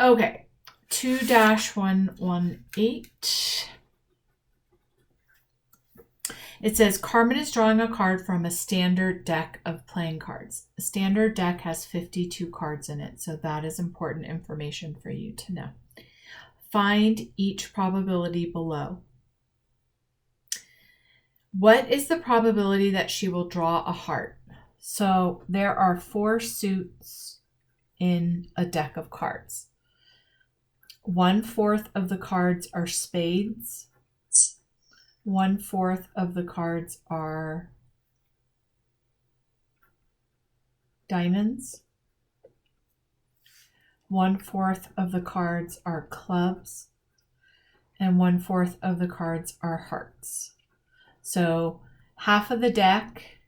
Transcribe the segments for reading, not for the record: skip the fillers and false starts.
Okay. 2-118. It says Carmen is drawing a card from a standard deck of playing cards. A standard deck has 52 cards in it, so that is important information for you to know. Find each probability below. What is the probability that she will draw a heart? So there are 4 suits in a deck of cards. 1/4 of the cards are spades. 1/4 of the cards are diamonds. 1/4 of the cards are clubs. And 1/4 of the cards are hearts. So half of the deck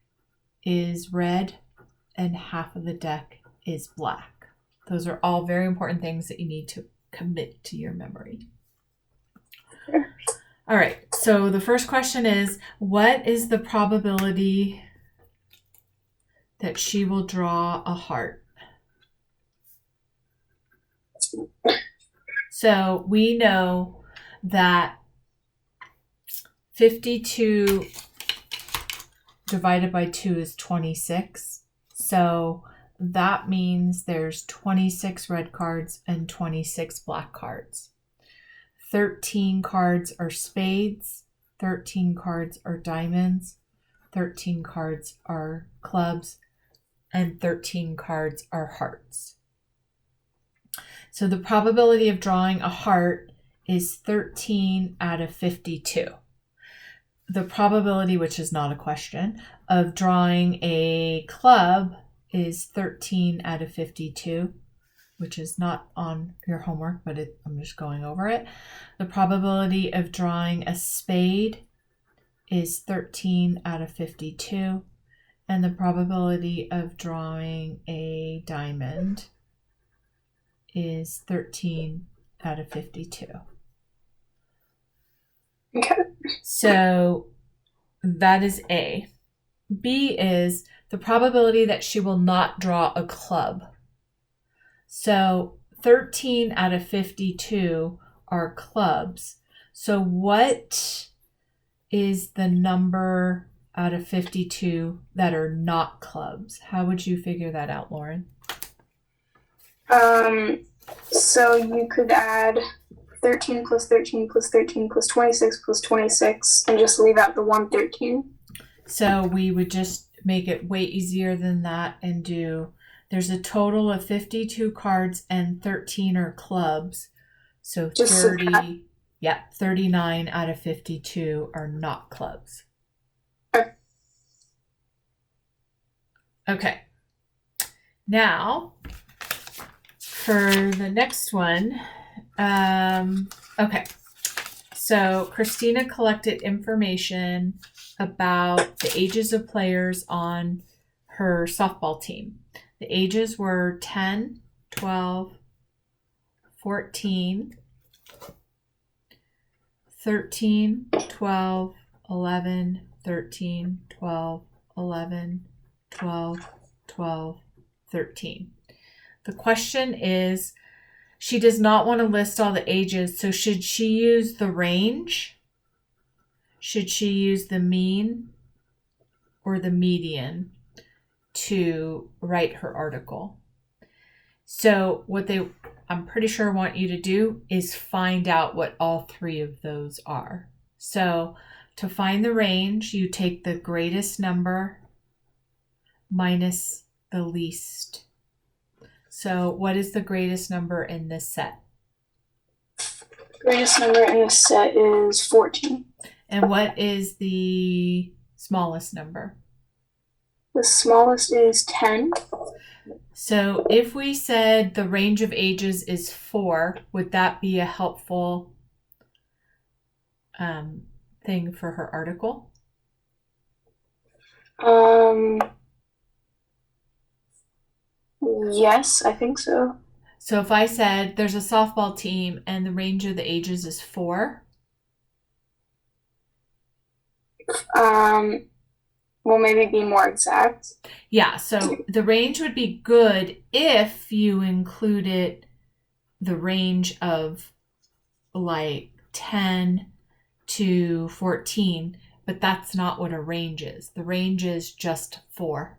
is red and half of the deck is black. Those are all very important things that you need to commit to your memory. All right, so the first question is, what is the probability that she will draw a heart? So we know that 52 divided by 2 is 26. So that means there's 26 red cards and 26 black cards. 13 cards are spades, 13 cards are diamonds, 13 cards are clubs, and 13 cards are hearts. So the probability of drawing a heart is 13 out of 52. The probability, which is not a question, of drawing a club is 13 out of 52, which is not on your homework, but I'm just going over it. The probability of drawing a spade is 13 out of 52, and the probability of drawing a diamond is 13 out of 52. Okay. So that is A. B is the probability that she will not draw a club. So 13 out of 52 are clubs. So what is the number out of 52 that are not clubs? How would you figure that out, Lauren? So you could add 13 plus 13 plus 13 plus 26 plus 26 and just leave out the 113. So we would just make it way easier than that and do, there's a total of 52 cards and 13 are clubs. So Just 30, 39 out of 52 are not clubs. Okay. Now, for the next one, okay. So Christina collected information about the ages of players on her softball team. The ages were 10, 12, 14, 13, 12, 11, 13, 12, 11, 12, 12, 13. The question is, she does not want to list all the ages, so should she use the range? Should she use the mean or the median to write her article? So what I'm pretty sure want you to do is find out what all 3 of those are. So to find the range, you take the greatest number minus the least. So what is the greatest number in this set? Greatest number in this set is 14. And what is the smallest number? The smallest is 10. So if we said the range of ages is 4, would that be a helpful thing for her article? Yes, I think so. So if I said there's a softball team and the range of the ages is 4? Will maybe be more exact. Yeah, so the range would be good if you included the range of like 10 to 14, but that's not what a range is. The range is just 4.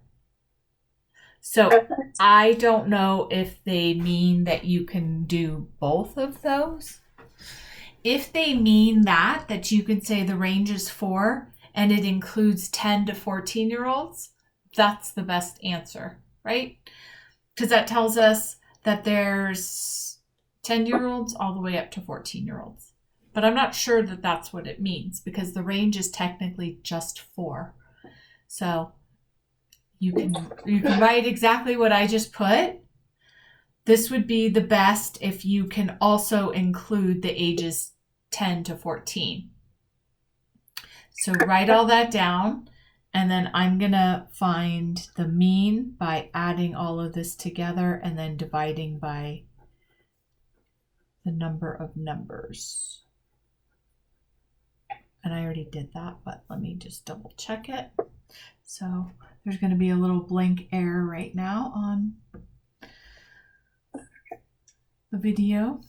So I don't know if they mean that you can do both of those. If they mean that you can say the range is 4 and it includes 10 to 14-year-olds, that's the best answer, right? Because that tells us that there's 10-year-olds all the way up to 14-year-olds. But I'm not sure that that's what it means, because the range is technically just 4. So you can write exactly what I just put. This would be the best if you can also include the ages 10 to 14. So write all that down, and then I'm going to find the mean by adding all of this together and then dividing by the number of numbers. And I already did that, but let me just double check it. So there's going to be a little blank error right now on the video.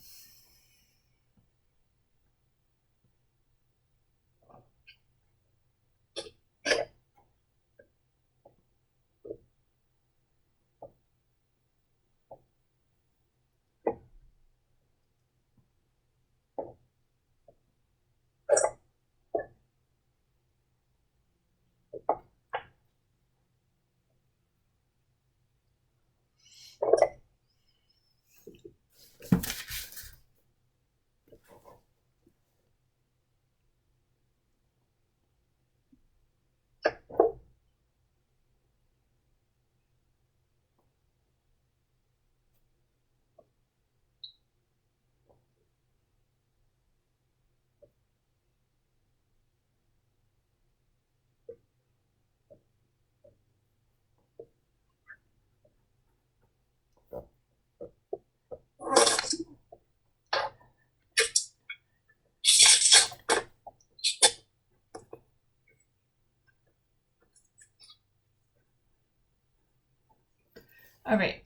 All right.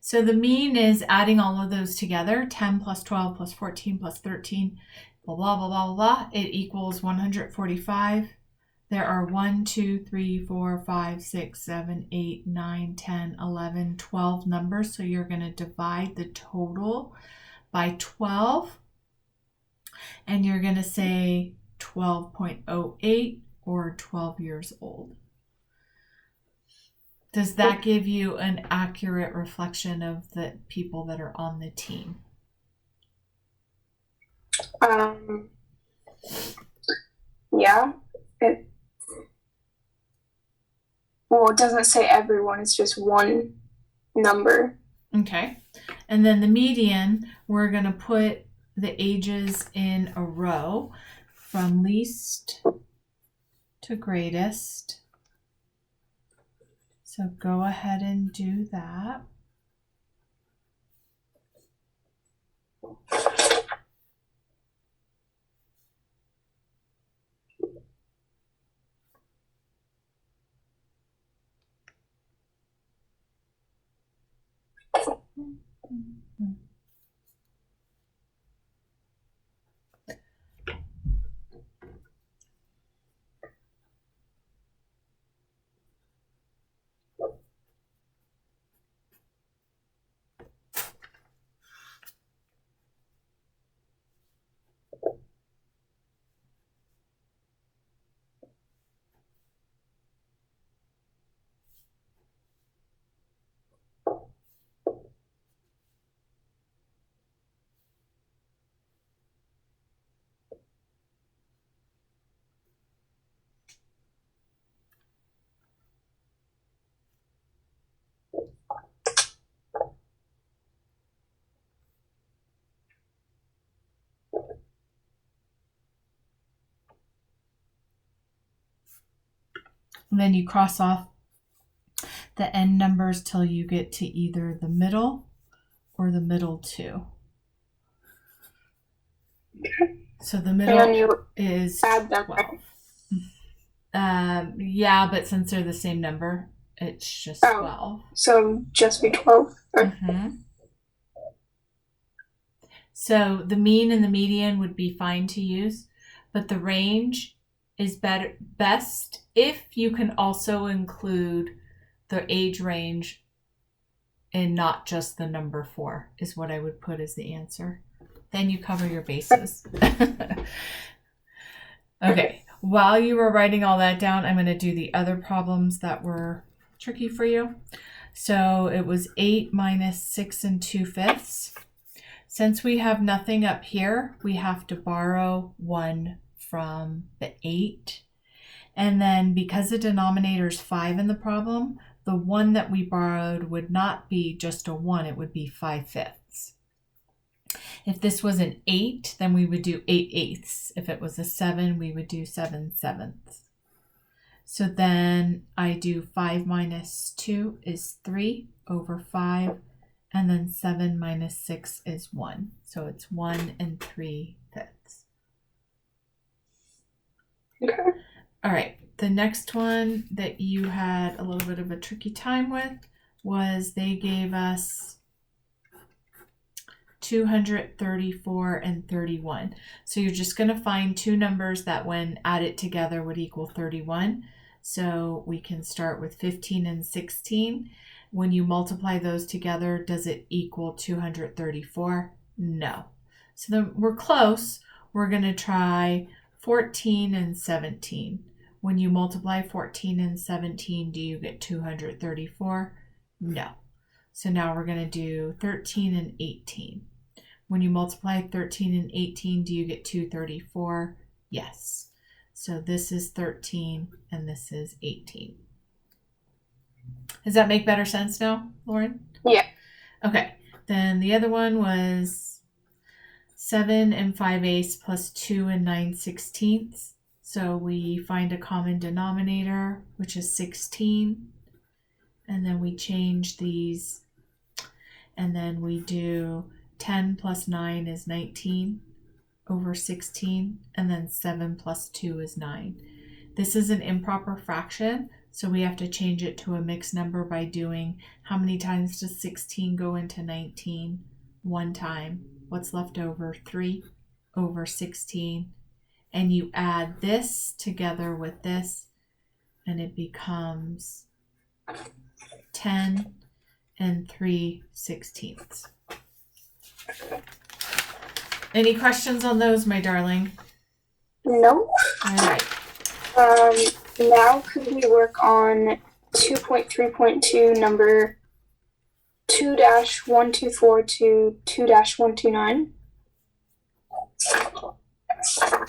So the mean is adding all of those together, 10 plus 12 plus 14 plus 13, blah, blah, blah, blah, blah. It equals 145. There are 1, 2, 3, 4, 5, 6, 7, 8, 9, 10, 11, 12 numbers. So you're going to divide the total by 12. And you're going to say 12.08 or 12 years old. Does that give you an accurate reflection of the people that are on the team? Yeah. It doesn't say everyone, it's just one number. Okay. And then the median, we're going to put the ages in a row from least to greatest. So go ahead and do that. And then you cross off the end numbers till you get to either the middle or the middle two. So the middle And then you is add them. 12. Yeah, but since they're the same number, it's just 12. So just be 12. Mm-hmm. So the mean and the median would be fine to use, but the range is best if you can also include the age range and not just the number 4 is what I would put as the answer. Then you cover your bases. Okay, while you were writing all that down, I'm going to do the other problems that were tricky for you. So it was 8 minus 6 2/5. Since we have nothing up here, we have to borrow 1 from the 8. And then because the denominator is 5 in the problem, the 1 that we borrowed would not be just a 1, it would be 5/5. If this was an 8, then we would do 8/8. If it was a 7, we would do 7/7. So then I do 5 minus 2 is 3 over 5, and then 7 minus 6 is 1. So it's 1 3/5. Okay. All right, the next one that you had a little bit of a tricky time with was they gave us 234 and 31. So you're just going to find two numbers that when added together would equal 31. So we can start with 15 and 16. When you multiply those together, does it equal 234? No. So then we're close. We're going to try 14 and 17. When you multiply 14 and 17, do you get 234? No. So now we're going to do 13 and 18. When you multiply 13 and 18, do you get 234? Yes. So this is 13 and this is 18. Does that make better sense now, Lauren? Yeah. Okay. Then the other one was 7 and 5/8 plus 2 and 9/16. So we find a common denominator, which is 16. And then we change these. And then we do 10 plus 9 is 19 over 16. And then 7 plus 2 is 9. This is an improper fraction, so we have to change it to a mixed number by doing how many times does 16 go into 19? 1 time. What's left over? 3 over 16. And you add this together with this, and it becomes 10 and 3/16. Any questions on those, my darling? No. All right. Now could we work on 2.3.2 number 2-124 to 2-129?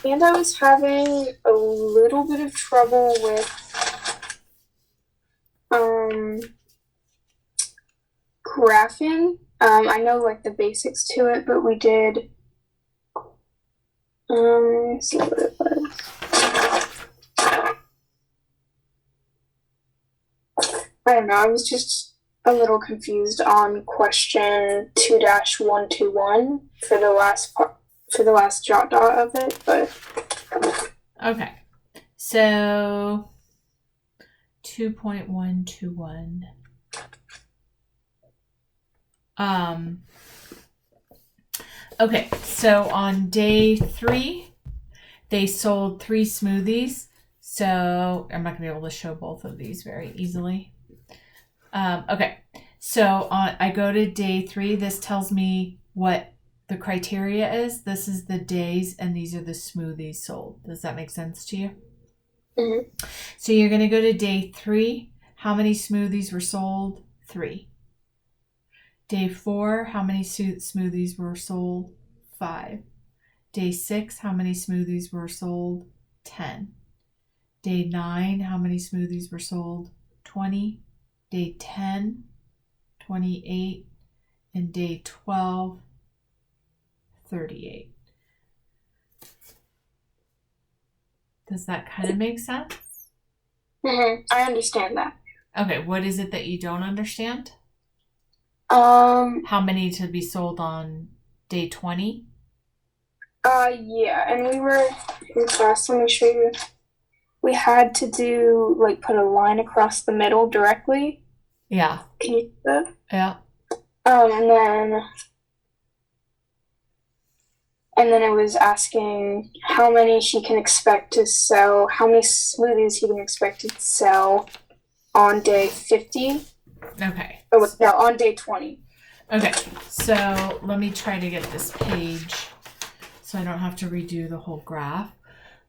And I was having a little bit of trouble with graphing. I know like the basics to it, but we did let's see what it was. I don't know, I was just a little confused on question 2-121 for the last part, for the last dot of it, but Okay. So 2.121. Okay, so on day 3, they sold 3 smoothies. So I'm not gonna be able to show both of these very easily. Okay, so I go to day 3. This tells me what the criteria is. This is the days, and these are the smoothies sold. Does that make sense to you? Mm-hmm. So you're going to go to day 3. How many smoothies were sold? 3. Day 4, how many smoothies were sold? 5. Day 6, how many smoothies were sold? 10. Day 9, how many smoothies were sold? 20. Day 10, 28. And day 12, 38. Does that kind of make sense? Mm-hmm. I understand that. Okay, what is it that you don't understand? How many to be sold on day 20? Yeah, and we were in class, let me show you. We had to do, like, put a line across the middle directly. Yeah. Can you see that? Yeah. And then and then it was asking how many she can expect to sell, how many smoothies he can expect to sell on day 50. Okay. Oh, no, on day 20. Okay, so let me try to get this page so I don't have to redo the whole graph.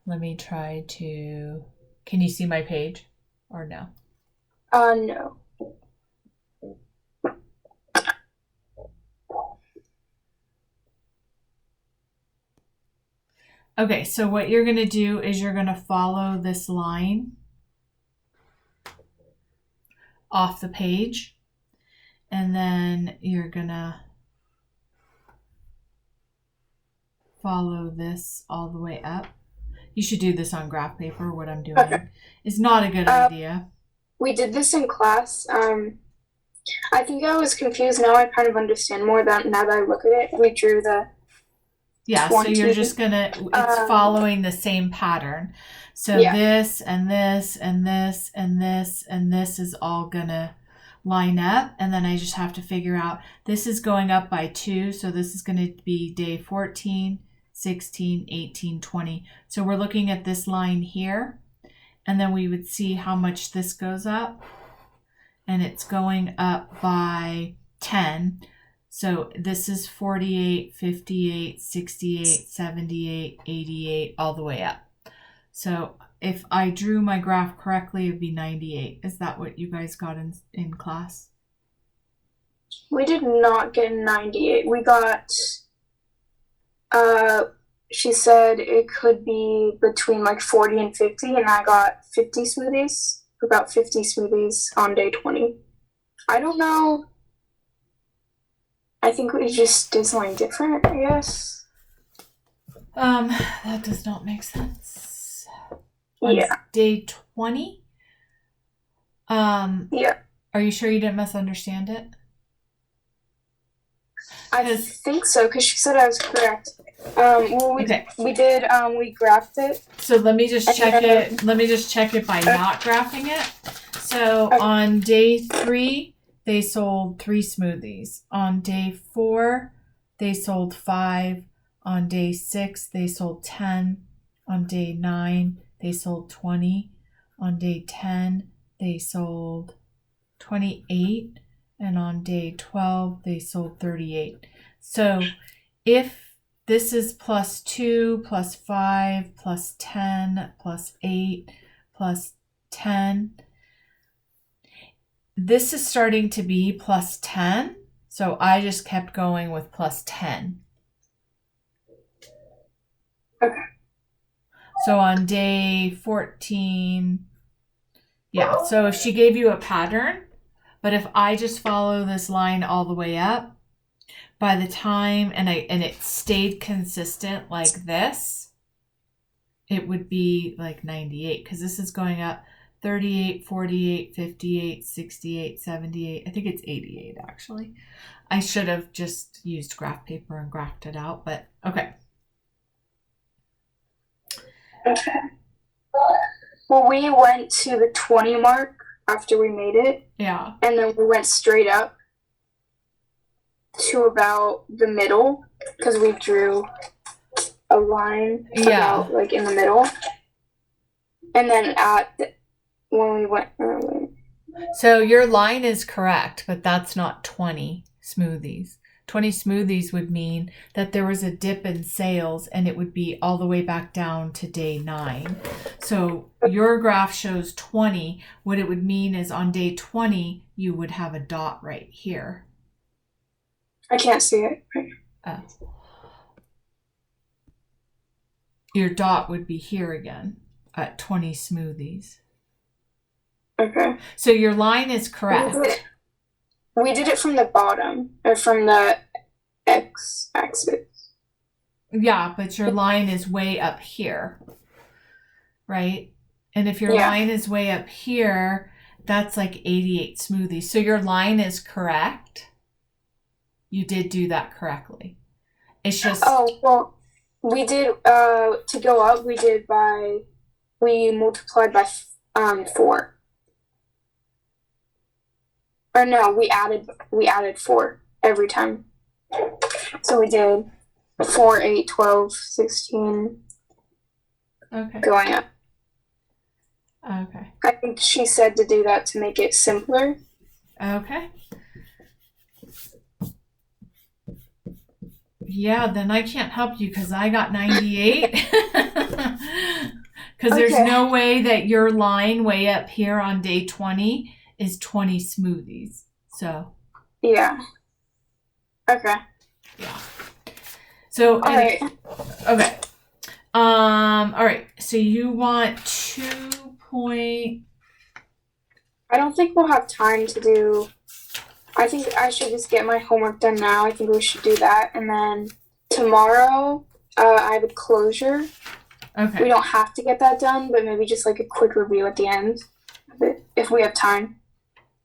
Let me try to... Can you see my page or no? No. Okay, so what you're going to do is you're going to follow this line off the page, and then you're going to follow this all the way up. You should do this on graph paper. What I'm doing is not a good idea. We did this in class. I think I was confused. Now I kind of understand more now that I look at it. We drew the... Yeah, 20. So you're just gonna, it's following the same pattern. So this and this and this and this and this is all gonna line up. And then I just have to figure out, this is going up by 2. So this is gonna be day 14, 16, 18, 20. So we're looking at this line here. And then we would see how much this goes up. And it's going up by 10. So this is 48, 58, 68, 78, 88, all the way up. So if I drew my graph correctly, it would be 98. Is that what you guys got in class? We did not get 98. We got, she said it could be between like 40 and 50, and I got 50 smoothies, about 50 smoothies on day 20. I don't know. I think we just did something different, I guess. That does not make sense. On day 20? Yeah. Are you sure you didn't misunderstand it? I think so, because she said I was correct. Well, we did, we graphed it. So let me just check it. Let me just check it by not graphing it. So on day 3, they sold 3 smoothies. On day 4, they sold 5. On day 6, they sold 10. On day 9, they sold 20. On day 10, they sold 28. And on day 12, they sold 38. So if this is plus 2, plus 5, plus 10, plus 8, plus 10, this is starting to be plus 10. So I just kept going with plus 10. Okay. So on day 14, yeah, so if she gave you a pattern, but if I just follow this line all the way up, by the time, and it stayed consistent like this, it would be like 98, because this is going up 38, 48, 58, 68, 78. I think it's 88, actually. I should have just used graph paper and graphed it out, but okay. Okay. Well, we went to the 20 mark after we made it. Yeah. And then we went straight up to about the middle, because we drew a line about, like, in the middle. And then when we went... So your line is correct, but that's not 20 smoothies. 20 smoothies would mean that there was a dip in sales and it would be all the way back down to day 9. So your graph shows 20. What it would mean is on day 20, you would have a dot right here. I can't see it. Your dot would be here again at 20 smoothies. Okay. So your line is correct. We did it from the bottom, or from the x-axis. Yeah, but your line is way up here, right? And if your line is way up here, that's like 88 smoothies. So your line is correct. You did do that correctly. It's just... Oh, well, we did, to go up, we multiplied by 4. Or no, we added 4 every time. So we did 4, 8, 12, 16 Okay. going up. Okay. I think she said to do that to make it simpler. Okay. Yeah, then I can't help you because I got 98. Because there's Okay. no way that your line way up here on day 20 is 20 smoothies. So, Yeah. Okay. yeah. So, All right. okay. All right. So you want 2 I don't think we'll have time to do. I think I should just get my homework done now. I think we should do that, and then tomorrow I have a closure. Okay. We don't have to get that done, but maybe just like a quick review at the end, if we have time.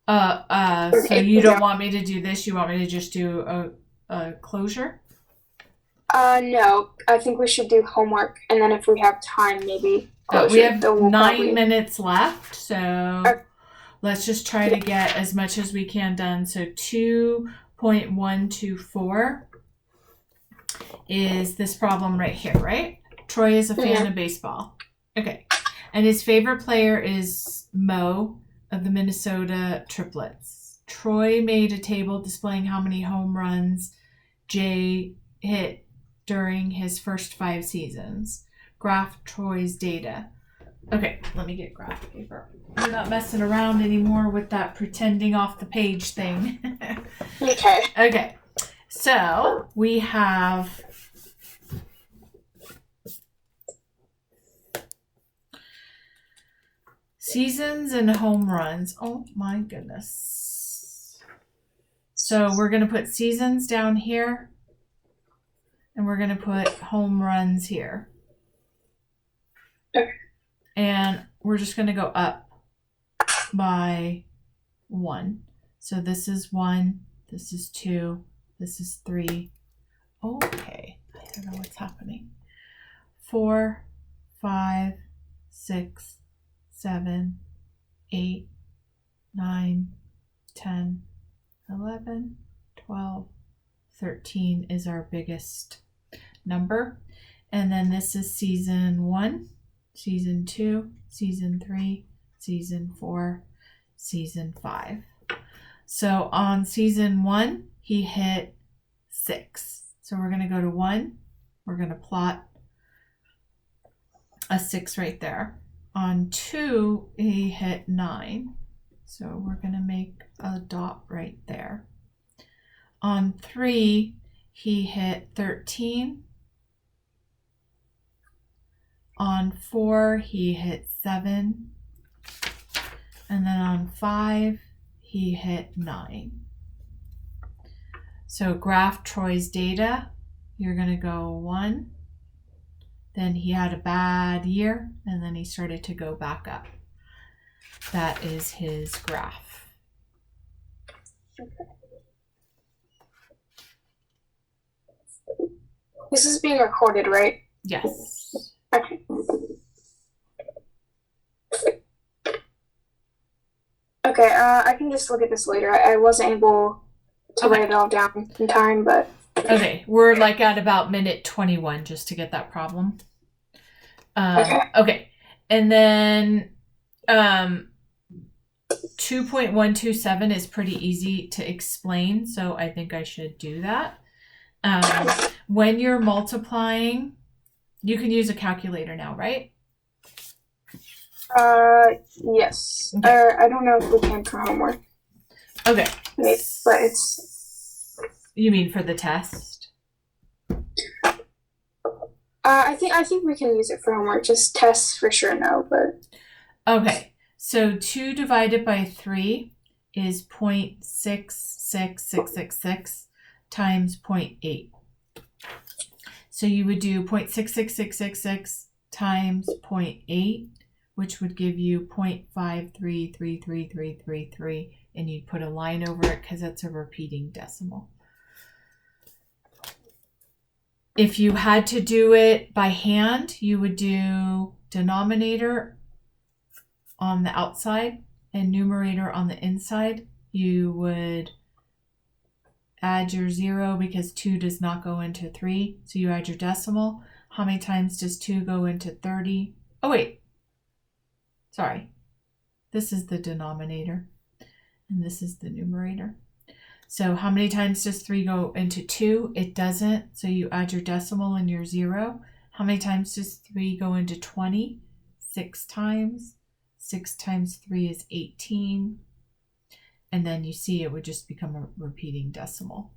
So you don't want me to do this? You want me to just do a closure? No. I think we should do homework, and then if we have time, maybe closure. We have We'll 9 minutes left, so let's just try to get as much as we can done. So 2.124 is this problem right here, right? Troy is a fan of baseball. Okay. And his favorite player is Mo of the Minnesota Triplets. Troy made a table displaying how many home runs Jay hit during his first 5 seasons. Graph Troy's data. Okay, let me get graph paper. We're not messing around anymore with that pretending off the page thing. Okay. Okay, so we have seasons and home runs. Oh my goodness. So we're going to put seasons down here, and we're going to put home runs here. Okay. And we're just going to go up by 1. So this is 1, this is 2, this is 3. Okay, I don't know what's happening. 4, 5, 6, 7, 8, 9, 10, 11, 12, 13 is our biggest number. And then this is season 1, season 2, season 3, season 4, season 5. So on season 1, he hit 6. So we're going to go to 1. We're going to plot a 6 right there. On 2, he hit 9. So we're going to make a dot right there. On 3, he hit 13. On 4, he hit 7. And then on 5, he hit 9. So graph Troy's data. You're going to go 1. Then he had a bad year, and then he started to go back up. That is his graph. This is being recorded, right? Yes. Okay. Okay, I can just look at this later. I wasn't able to write it all down in time, but... Okay, we're like at about minute 21 just to get that problem. Okay. And then 2.127 is pretty easy to explain, so I think I should do that. When you're multiplying, you can use a calculator now, right? Yes. Okay. I don't know if we can for homework. Okay. Maybe, but it's... You mean for the test? I think we can use it for homework. Just tests for sure, no, but... Okay. So 2 divided by 3 is 0.66666 times 0.8. So you would do 0.66666 times 0.8, which would give you 0.53333333, and you'd put a line over it because it's a repeating decimal. If you had to do it by hand, you would do denominator on the outside and numerator on the inside. You would add your 0 because 2 does not go into 3. So you add your decimal. How many times does 2 go into 30? Oh, wait. Sorry. This is the denominator. And this is the numerator. So how many times does 3 go into 2? It doesn't. So you add your decimal and your 0. How many times does 3 go into 20? 6 times. 6 times 3 is 18. And then you see it would just become a repeating decimal.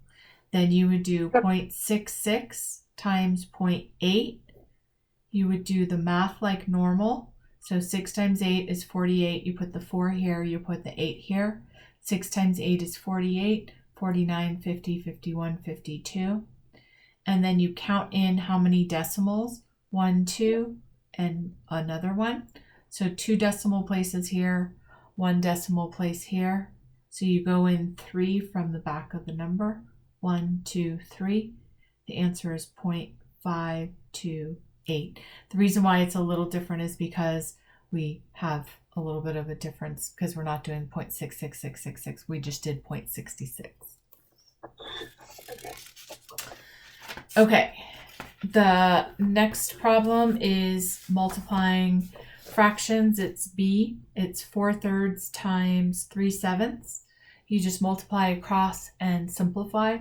Then you would do 0.66 times 0.8. You would do the math like normal. So 6 times 8 is 48. You put the 4 here, you put the 8 here. 6 times 8 is 48, 49, 50, 51, 52. And then you count in how many decimals, 1, 2, and another one. So 2 decimal places here, 1 decimal place here. So you go in 3 from the back of the number, 1, 2, 3. The answer is 0.528. The reason why it's a little different is because we have a little bit of a difference because we're not doing 0.66666. We just did 0.66. Okay. The next problem is multiplying fractions. It's B. It's 4/3 times 3/7. You just multiply across and simplify.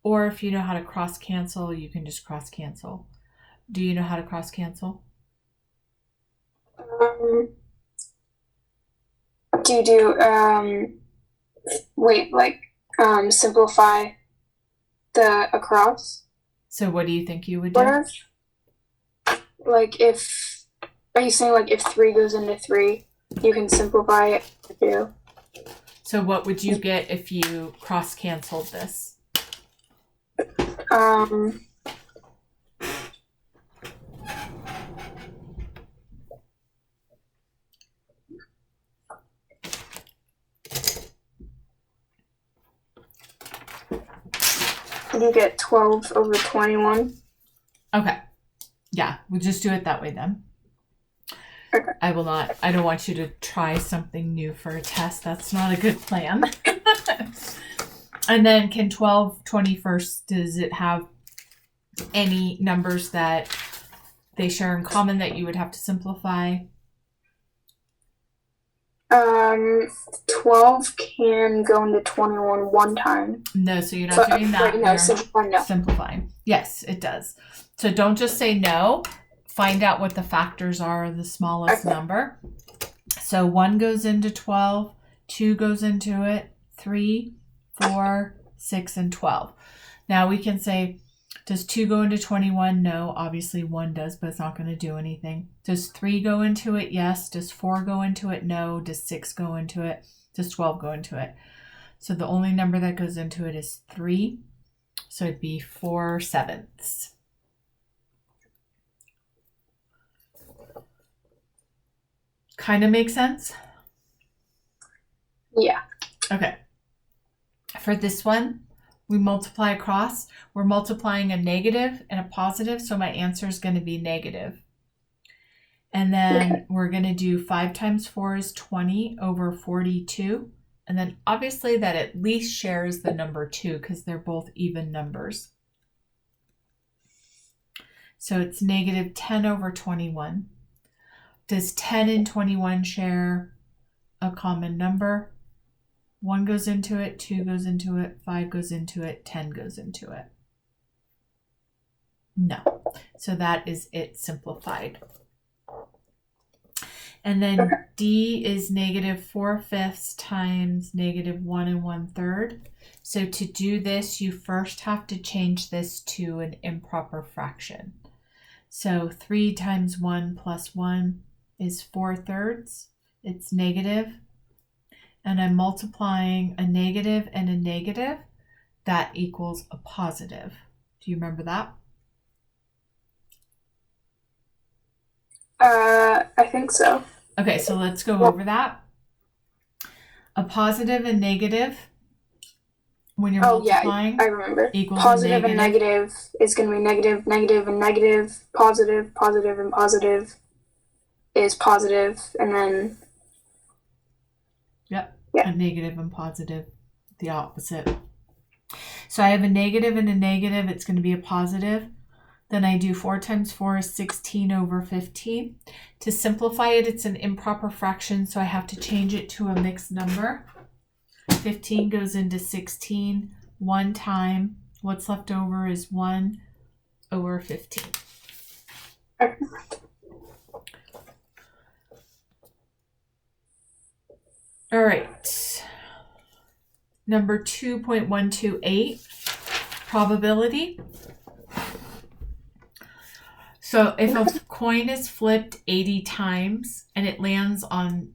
Or if you know how to cross cancel, you can just cross cancel. Do you know how to cross cancel? Do you do simplify the across? So what do you think you would do? Are you saying like if 3 goes into 3, you can simplify it to 2? So what would you get if you cross canceled this? You get 12 over 21. Okay. Yeah, we'll just do it that way then. Okay. I don't want you to try something new for a test. That's not a good plan. And then can 12 21st, does it have any numbers that they share in common that you would have to simplify? 12 can go into 21 one time. No, so you're not doing that. Right, no, simplifying. No. Simplifying. Yes, it does. So don't just say no. Find out what the factors are of the smallest number. So 1 goes into 12, 2 goes into it, 3, 4, 6, and 12. Now we can say, does 2 go into 21? No, obviously 1 does, but it's not going to do anything. Does 3 go into it? Yes. Does 4 go into it? No. Does 6 go into it? Does 12 go into it? So the only number that goes into it is 3. So it'd be 4/7. Kind of makes sense? Yeah. Okay. For this one, we multiply across. We're multiplying a negative and a positive, so my answer is going to be negative. And then we're going to do 5 times 4 is 20 over 42. And then obviously that at least shares the number 2 because they're both even numbers. So it's negative 10 over 21. Does 10 and 21 share a common number? 1 goes into it, 2 goes into it, 5 goes into it, 10 goes into it. No. So that is it simplified. And then D is negative 4/5 times negative 1 1/3. So to do this, you first have to change this to an improper fraction. So 3 times 1 plus 1 is 4/3. It's negative. And I'm multiplying a negative and a negative. That equals a positive. Do you remember that? I think so. Okay, so let's go over that. A positive and negative, when you're multiplying, I remember. Equals positive and negative is going to be negative, negative, and negative. Positive, positive, and positive is positive, and then. Yep. Yeah. A negative and positive, the opposite. So I have a negative and a negative. It's going to be a positive. Then I do 4 times 4 is 16 over 15. To simplify it, it's an improper fraction, so I have to change it to a mixed number. 15 goes into 16 one time. What's left over is 1 over 15. All right. Number 2.128, probability. So if a coin is flipped 80 times and it lands on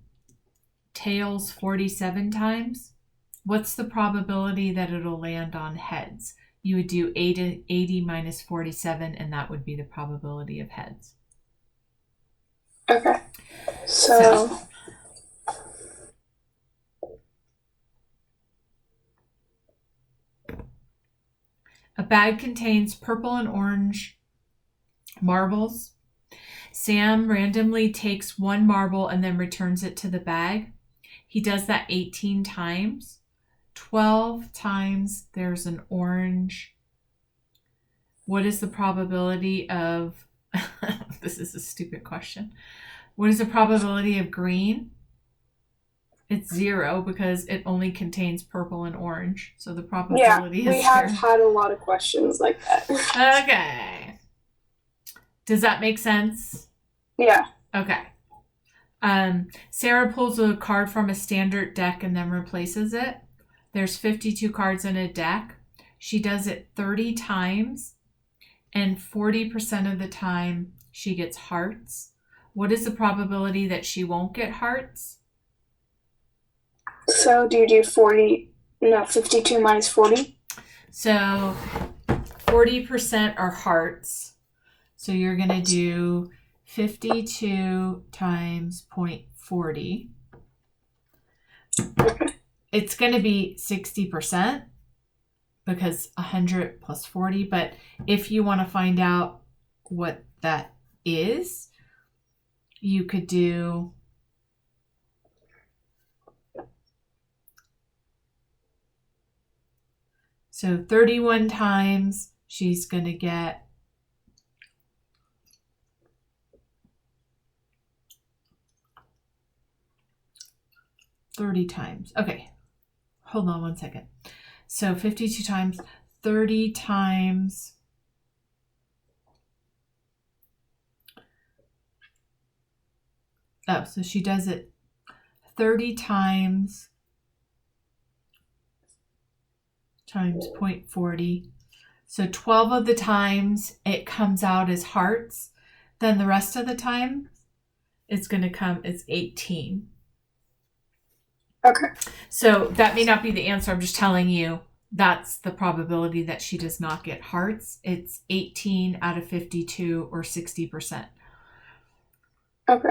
tails 47 times, what's the probability that it'll land on heads? You would do 80 minus 47, and that would be the probability of heads. Okay. So a bag contains purple and orange marbles. Sam randomly takes one marble and then returns it to the bag. He does that 18 times. 12 times there's an orange. What is the probability of, this is a stupid question. What is the probability of green? It's 0 because it only contains purple and orange. So the probability is 0. We have had a lot of questions like that. Okay. Does that make sense? Yeah. Okay. Sarah pulls a card from a standard deck and then replaces it. There's 52 cards in a deck. She does it 30 times, and 40% of the time she gets hearts. What is the probability that she won't get hearts? So do you do 52 minus 40? So 40% are hearts. So you're going to do 52 times 0.40. It's going to be 60% because 100 plus 40. But if you want to find out what that is, you could do so 31 times she's going to get 30 times. Okay, hold on one second. So 52 times 30 times so she does it 30 times 0.40. So 12 of the times it comes out as hearts. Then the rest of the time it's going to come as 18. Okay. So that may not be the answer. I'm just telling you that's the probability that she does not get hearts. It's 18 out of 52 or 60%. Okay.